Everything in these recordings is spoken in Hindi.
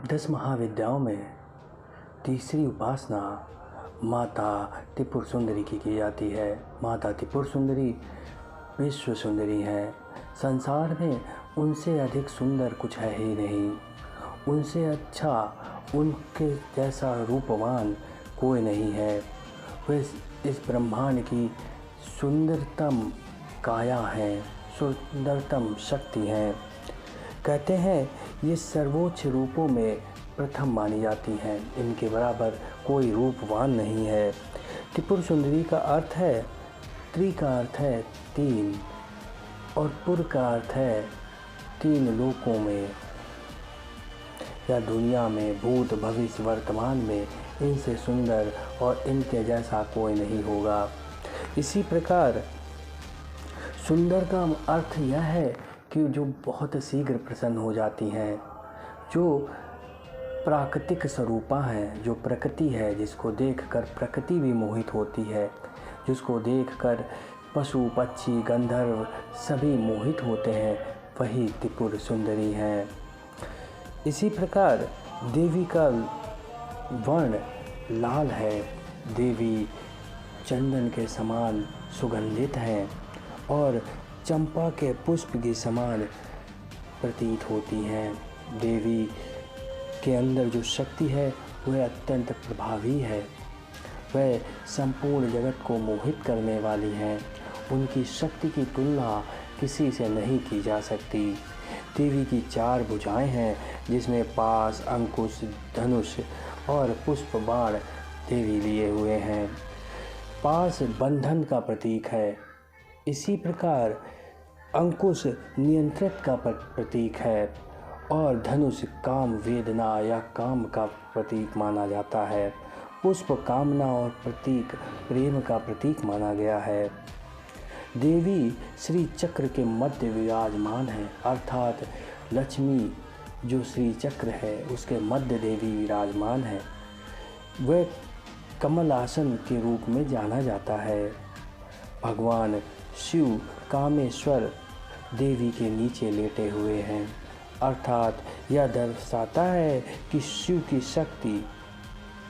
10 महाविद्याओं में तीसरी उपासना माता त्रिपुर सुंदरी की जाती है। माता त्रिपुर सुंदरी विश्व सुंदरी है। संसार में उनसे अधिक सुंदर कुछ है ही नहीं। उनसे अच्छा, उनके जैसा रूपवान कोई नहीं है। वे इस ब्रह्मांड की सुंदरतम काया हैं, सुंदरतम शक्ति हैं। कहते हैं ये सर्वोच्च रूपों में प्रथम मानी जाती हैं। इनके बराबर कोई रूपवान नहीं है। त्रिपुर सुंदरी का अर्थ है, त्रि का अर्थ है तीन और पुर का अर्थ है तीन लोकों में या दुनिया में, भूत भविष्य वर्तमान में इनसे सुंदर और इनके जैसा कोई नहीं होगा। इसी प्रकार सुंदर का अर्थ यह है कि जो बहुत शीघ्र प्रसन्न हो जाती हैं, जो प्राकृतिक स्वरूपा है, जो प्रकृति है, जिसको देखकर प्रकृति भी मोहित होती है, जिसको देखकर पशु पक्षी गंधर्व सभी मोहित होते हैं, वही त्रिपुर सुंदरी हैं। इसी प्रकार देवी का वर्ण लाल है। देवी चंदन के समान सुगंधित हैं और चंपा के पुष्प के समान प्रतीत होती हैं। देवी के अंदर जो शक्ति है वह अत्यंत प्रभावी है। वह संपूर्ण जगत को मोहित करने वाली हैं। उनकी शक्ति की तुलना किसी से नहीं की जा सकती। देवी की 4 भुजाएं हैं, जिसमें पास, अंकुश, धनुष और पुष्प बाण देवी लिए हुए हैं। पास बंधन का प्रतीक है। इसी प्रकार अंकुश नियंत्रित का प्रतीक है और धनुष काम वेदना या काम का प्रतीक माना जाता है। पुष्प कामना और प्रतीक प्रेम का प्रतीक माना गया है। देवी श्री चक्र के मध्य विराजमान है, अर्थात लक्ष्मी जो श्री चक्र है उसके मध्य देवी विराजमान है। वह कमल आसन के रूप में जाना जाता है। भगवान शिव कामेश्वर देवी के नीचे लेटे हुए हैं, अर्थात यह दर्शाता है कि शिव की शक्ति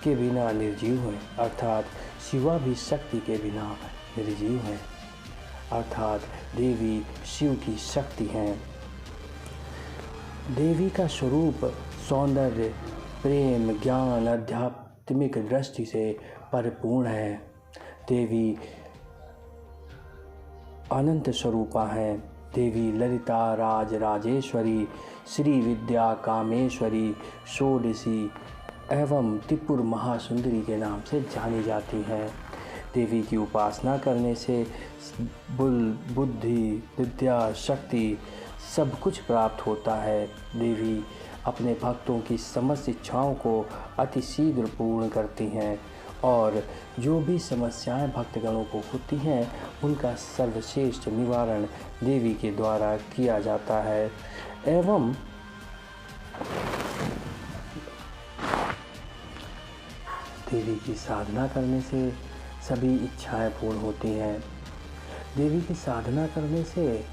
के बिना निर्जीव है, अर्थात शिवा भी शक्ति के बिना निर्जीव है, अर्थात देवी शिव की शक्ति हैं। देवी का स्वरूप सौंदर्य, प्रेम, ज्ञान, आध्यात्मिक दृष्टि से परिपूर्ण है। देवी अनंत स्वरूपा हैं। देवी ललिता राज राजेश्वरी, श्री विद्या कामेश्वरी, षोडशी एवं त्रिपुर महासुंदरी के नाम से जानी जाती हैं। देवी की उपासना करने से बुद्धि, विद्या, शक्ति सब कुछ प्राप्त होता है। देवी अपने भक्तों की समस्त इच्छाओं को अतिशीघ्र पूर्ण करती हैं और जो भी समस्याएं भक्तगणों को होती हैं उनका सर्वश्रेष्ठ निवारण देवी के द्वारा किया जाता है। एवं देवी की साधना करने से सभी इच्छाएं पूर्ण होती हैं। देवी की साधना करने से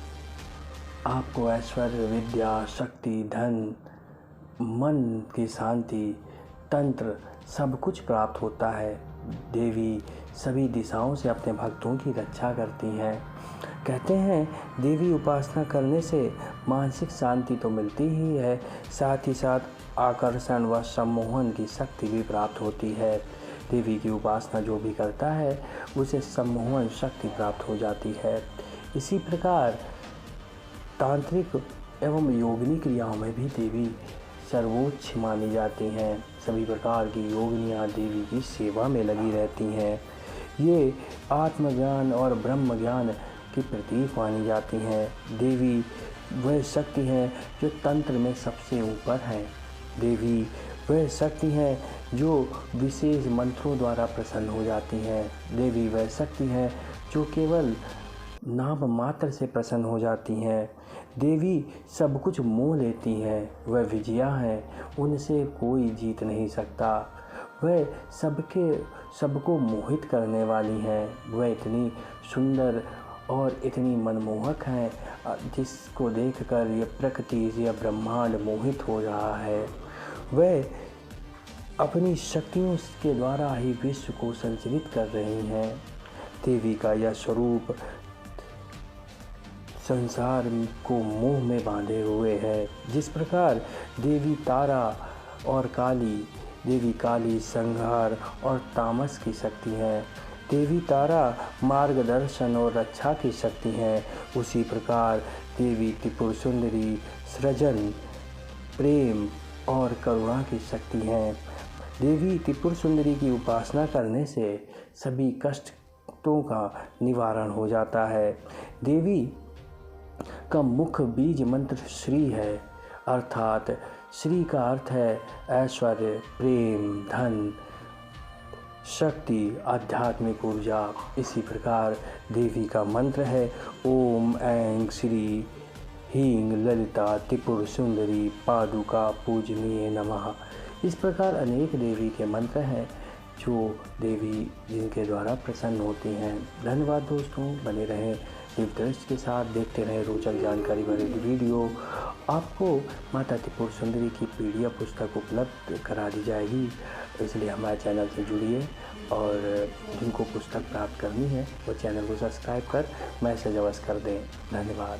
आपको ऐश्वर्य, विद्या, शक्ति, धन, मन की शांति, तंत्र सब कुछ प्राप्त होता है। देवी सभी दिशाओं से अपने भक्तों की रक्षा करती हैं। कहते हैं देवी उपासना करने से मानसिक शांति तो मिलती ही है, साथ ही साथ आकर्षण व सम्मोहन की शक्ति भी प्राप्त होती है। देवी की उपासना जो भी करता है उसे सम्मोहन शक्ति प्राप्त हो जाती है। इसी प्रकार तांत्रिक एवं योगिनी क्रियाओं में भी देवी सर्वोच्च मानी जाती हैं। सभी प्रकार की योगिनियाँ देवी की सेवा में लगी रहती हैं। ये आत्मज्ञान और ब्रह्म ज्ञान की प्रतीक मानी जाती हैं। देवी वह शक्ति हैं जो तंत्र में सबसे ऊपर है। देवी वह शक्ति हैं जो विशेष मंत्रों द्वारा प्रसन्न हो जाती हैं। देवी वह शक्ति हैं जो केवल नाम मात्र से प्रसन्न हो जाती हैं। देवी सब कुछ मोह लेती हैं। वह विजया हैं, उनसे कोई जीत नहीं सकता। वह सबको मोहित करने वाली हैं। वह इतनी सुंदर और इतनी मनमोहक हैं जिसको देखकर ये प्रकृति, यह ब्रह्मांड मोहित हो रहा है। वह अपनी शक्तियों के द्वारा ही विश्व को संचालित कर रही हैं। देवी का यह स्वरूप संसार को मोह में बांधे हुए है। जिस प्रकार देवी तारा और देवी काली संहार और तामस की शक्ति है, देवी तारा मार्गदर्शन और रक्षा की शक्ति है, उसी प्रकार देवी त्रिपुर सुंदरी सृजन, प्रेम और करुणा की शक्ति है। देवी त्रिपुर सुंदरी की उपासना करने से सभी कष्टों का निवारण हो जाता है। देवी का मुख्य बीज मंत्र श्री है, अर्थात श्री का अर्थ है ऐश्वर्य, प्रेम, धन, शक्ति, आध्यात्मिक ऊर्जा। इसी प्रकार देवी का मंत्र है ओम ऐं श्री ह्रीं ललिता त्रिपुर सुंदरी पादुका पूजनीय नमः। इस प्रकार अनेक देवी के मंत्र हैं जो देवी जिनके द्वारा प्रसन्न होती हैं। धन्यवाद दोस्तों, बने रहें दिव्यदृष्टि के साथ, देखते रहें रोचक जानकारी भरे वीडियो। आपको माता त्रिपुर सुंदरी की PDF पुस्तक उपलब्ध करा दी जाएगी, इसलिए हमारे चैनल से जुड़िए और जिनको पुस्तक प्राप्त करनी है वो चैनल को सब्सक्राइब कर मैसेज अवश्य कर दें। धन्यवाद।